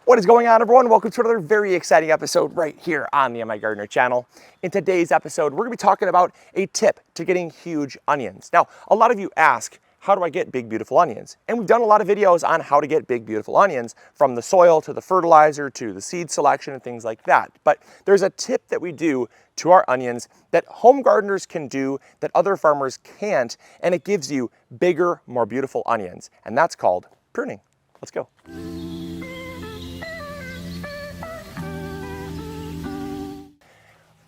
What is going on, everyone? Welcome to another very exciting episode right here on the MIgardener channel. In today's episode, we're going to be talking about a tip to getting huge onions. Now, a lot of you ask, how do I get big, beautiful onions? And we've done a lot of videos on how to get big, beautiful onions, from the soil to the fertilizer to the seed selection and things like that. But there's a tip that we do to our onions that home gardeners can do that other farmers can't, and it gives you bigger, more beautiful onions. And that's called pruning. Let's go.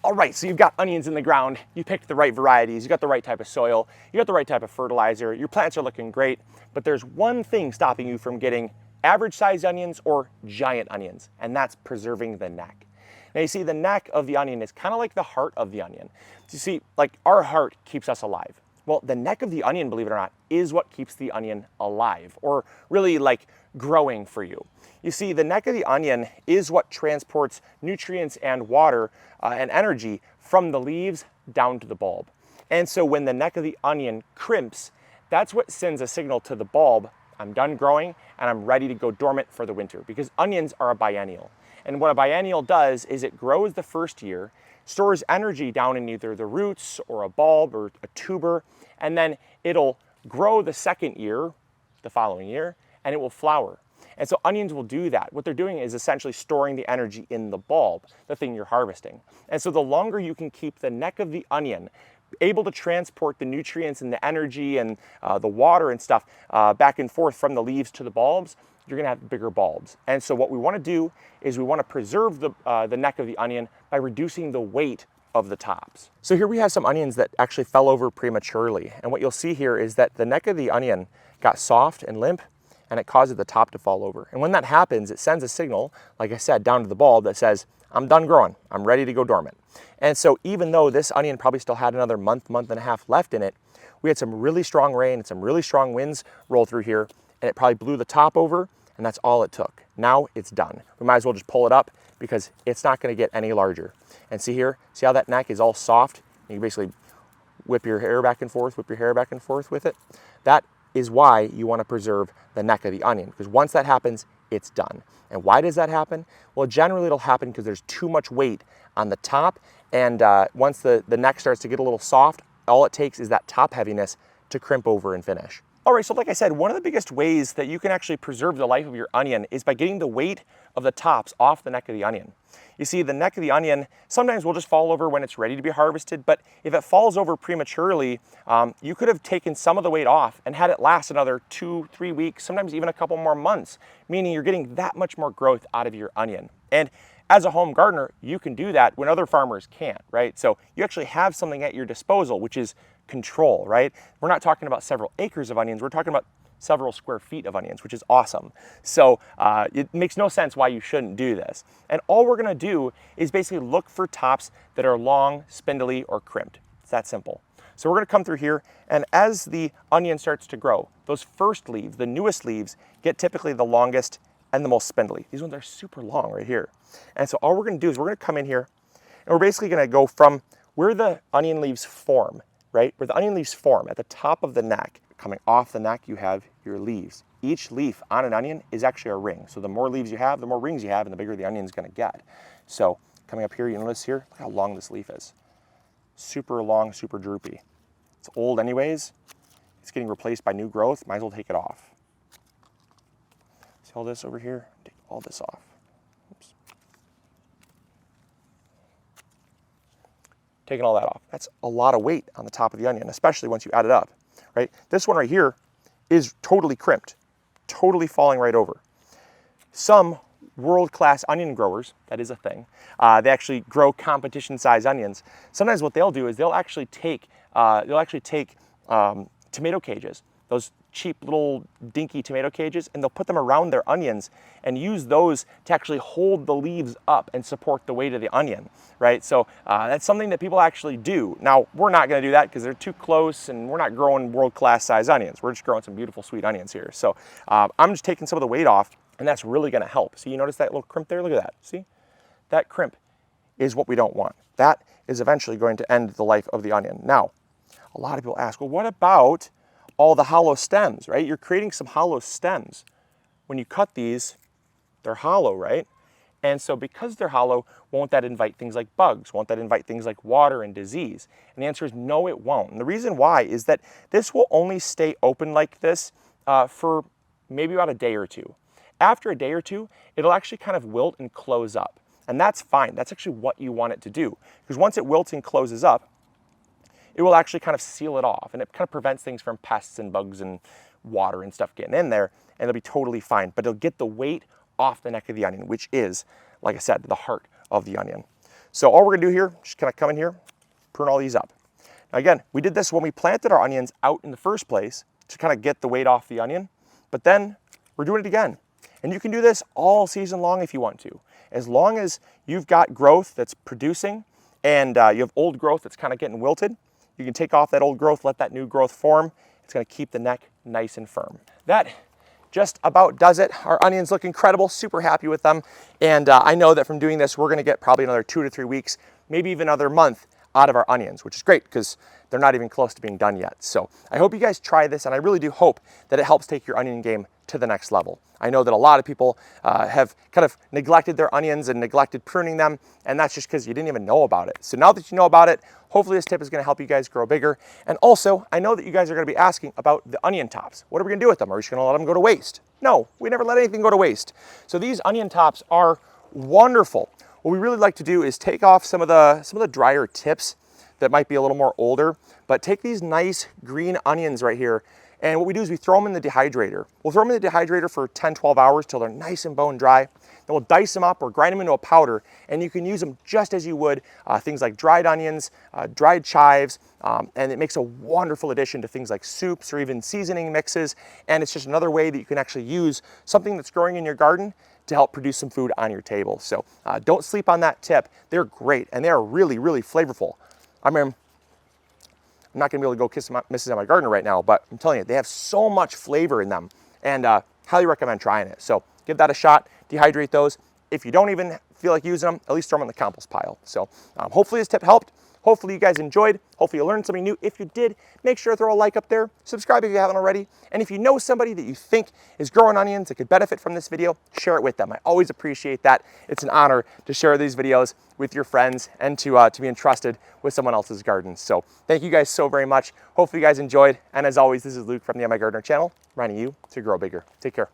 All right, so you've got onions in the ground, you picked the right varieties, you got the right type of soil, you got the right type of fertilizer, your plants are looking great, but there's one thing stopping you from getting average sized onions or giant onions, and that's preserving the neck. Now you see, the neck of the onion is kind of like the heart of the onion. So you see, like our heart keeps us alive. Well, the neck of the onion, believe it or not, is what keeps the onion alive, or really like growing for you. You see, the neck of the onion is what transports nutrients and water and energy from the leaves down to the bulb. And so when the neck of the onion crimps, that's what sends a signal to the bulb, I'm done growing and I'm ready to go dormant for the winter, because onions are a biennial. And what a biennial does is it grows the first year, stores energy down in either the roots or a bulb or a tuber, and then it'll grow the second year, the following year, and it will flower. And so onions will do that. What they're doing is essentially storing the energy in the bulb, the thing you're harvesting. And so the longer you can keep the neck of the onion able to transport the nutrients and the energy and the water and stuff back and forth from the leaves to the bulbs, you're gonna have bigger bulbs. And so what we wanna do is we wanna preserve the neck of the onion by reducing the weight of the tops. So here we have some onions that actually fell over prematurely. And what you'll see here is that the neck of the onion got soft and limp, and it causes the top to fall over. And when that happens, it sends a signal, like I said, down to the bulb that says, I'm done growing, I'm ready to go dormant. And so even though this onion probably still had another month and a half left in it, we had some really strong rain and some really strong winds roll through here, and it probably blew the top over, and that's all it took. Now it's done. We might as well just pull it up because it's not gonna get any larger. And see here, see how that neck is all soft? You can basically whip your hair back and forth with it. That is why you want to preserve the neck of the onion, because once that happens, it's done. And why does that happen? Well, generally it'll happen because there's too much weight on the top, and once the neck starts to get a little soft, all it takes is that top heaviness to crimp over and finish. All right, so like I said, one of the biggest ways that you can actually preserve the life of your onion is by getting the weight of the tops off the neck of the onion. You see, the neck of the onion sometimes will just fall over when it's ready to be harvested, but if it falls over prematurely, you could have taken some of the weight off and had it last another 2-3 weeks, sometimes even a couple more months, meaning you're getting that much more growth out of your onion. And as a home gardener, you can do that when other farmers can't, right? So you actually have something at your disposal, which is control, right? We're not talking about several acres of onions, we're talking about several square feet of onions, which is awesome. So it makes no sense why you shouldn't do this. And all we're gonna do is basically look for tops that are long, spindly, or crimped. It's that simple. So we're gonna come through here, and as the onion starts to grow, those first leaves, the newest leaves, get typically the longest and the most spindly. These ones are super long right here. And so all we're gonna do is we're gonna come in here, and we're basically gonna go from where the onion leaves form, right? Where the onion leaves form at the top of the neck. Coming off the neck, you have your leaves. Each leaf on an onion is actually a ring. So the more leaves you have, the more rings you have, and the bigger the onion is gonna get. So coming up here, you notice here, look how long this leaf is. Super long, super droopy. It's old anyways. It's getting replaced by new growth. Might as well take it off. See all this over here? Take all this off. Oops. Taking all that off. That's a lot of weight on the top of the onion, especially once you add it up. Right? This one right here is totally crimped, totally falling right over. Some world-class onion growers, that is a thing, they actually grow competition-sized onions. Sometimes what they'll do is they'll actually take tomato cages, those cheap little dinky tomato cages, and they'll put them around their onions and use those to actually hold the leaves up and support the weight of the onion, right? So that's something that people actually do. Now, we're not gonna do that because they're too close, and we're not growing world-class size onions. We're just growing some beautiful sweet onions here. So I'm just taking some of the weight off, and that's really gonna help. See, you notice that little crimp there? Look at that, see? That crimp is what we don't want. That is eventually going to end the life of the onion. Now, a lot of people ask, well, what about all the hollow stems, right? You're creating some hollow stems. When you cut these, They're hollow, right? And so because they're hollow, won't that invite things like bugs? Won't that invite things like water and disease? And the answer is no, it won't. And the reason why is that this will only stay open like this for maybe about a day or two. After a day or two, it'll actually kind of wilt and close up. And that's fine. That's actually what you want it to do. Because once it wilts and closes up, it will actually kind of seal it off. And it kind of prevents things from pests and bugs and water and stuff getting in there. And it'll be totally fine. But it'll get the weight off the neck of the onion, which is, like I said, the heart of the onion. So all we're gonna do here, just kind of come in here, prune all these up. Now again, we did this when we planted our onions out in the first place to kind of get the weight off the onion, but then we're doing it again. And you can do this all season long if you want to. As long as you've got growth that's producing and you have old growth that's kind of getting wilted, you can take off that old growth, let that new growth form. It's gonna keep the neck nice and firm. That just about does it. Our onions look incredible, super happy with them. And I know that from doing this, we're gonna get probably another 2 to 3 weeks, maybe even another month out of our onions, which is great because they're not even close to being done yet. So I hope you guys try this, and I really do hope that it helps take your onion game to the next level. I know that a lot of people have kind of neglected their onions and neglected pruning them, and that's just because you didn't even know about it. So now that you know about it, hopefully this tip is gonna help you guys grow bigger. And also, I know that you guys are gonna be asking about the onion tops. What are we gonna do with them? Are we just gonna let them go to waste? No, we never let anything go to waste. So these onion tops are wonderful. What we really like to do is take off some of the drier tips that might be a little more older, but take these nice green onions right here, and what we do is we throw them in the dehydrator. We'll throw them in the dehydrator for 10, 12 hours till they're nice and bone dry. Then we'll dice them up or grind them into a powder, and you can use them just as you would things like dried onions, dried chives, and it makes a wonderful addition to things like soups or even seasoning mixes. And it's just another way that you can actually use something that's growing in your garden to help produce some food on your table. So don't sleep on that tip. They're great, and they are really, really flavorful. I mean, I'm not gonna be able to go kiss Mrs. MIgardener right now, but I'm telling you, they have so much flavor in them, and highly recommend trying it. So give that a shot, dehydrate those. If you don't even feel like using them, at least throw them in the compost pile. So hopefully this tip helped. Hopefully you guys enjoyed. Hopefully you learned something new. If you did, make sure to throw a like up there. Subscribe if you haven't already. And if you know somebody that you think is growing onions that could benefit from this video, share it with them. I always appreciate that. It's an honor to share these videos with your friends and to be entrusted with someone else's garden. So thank you guys so very much. Hopefully you guys enjoyed. And as always, this is Luke from the MIgardener channel, reminding you to grow bigger. Take care.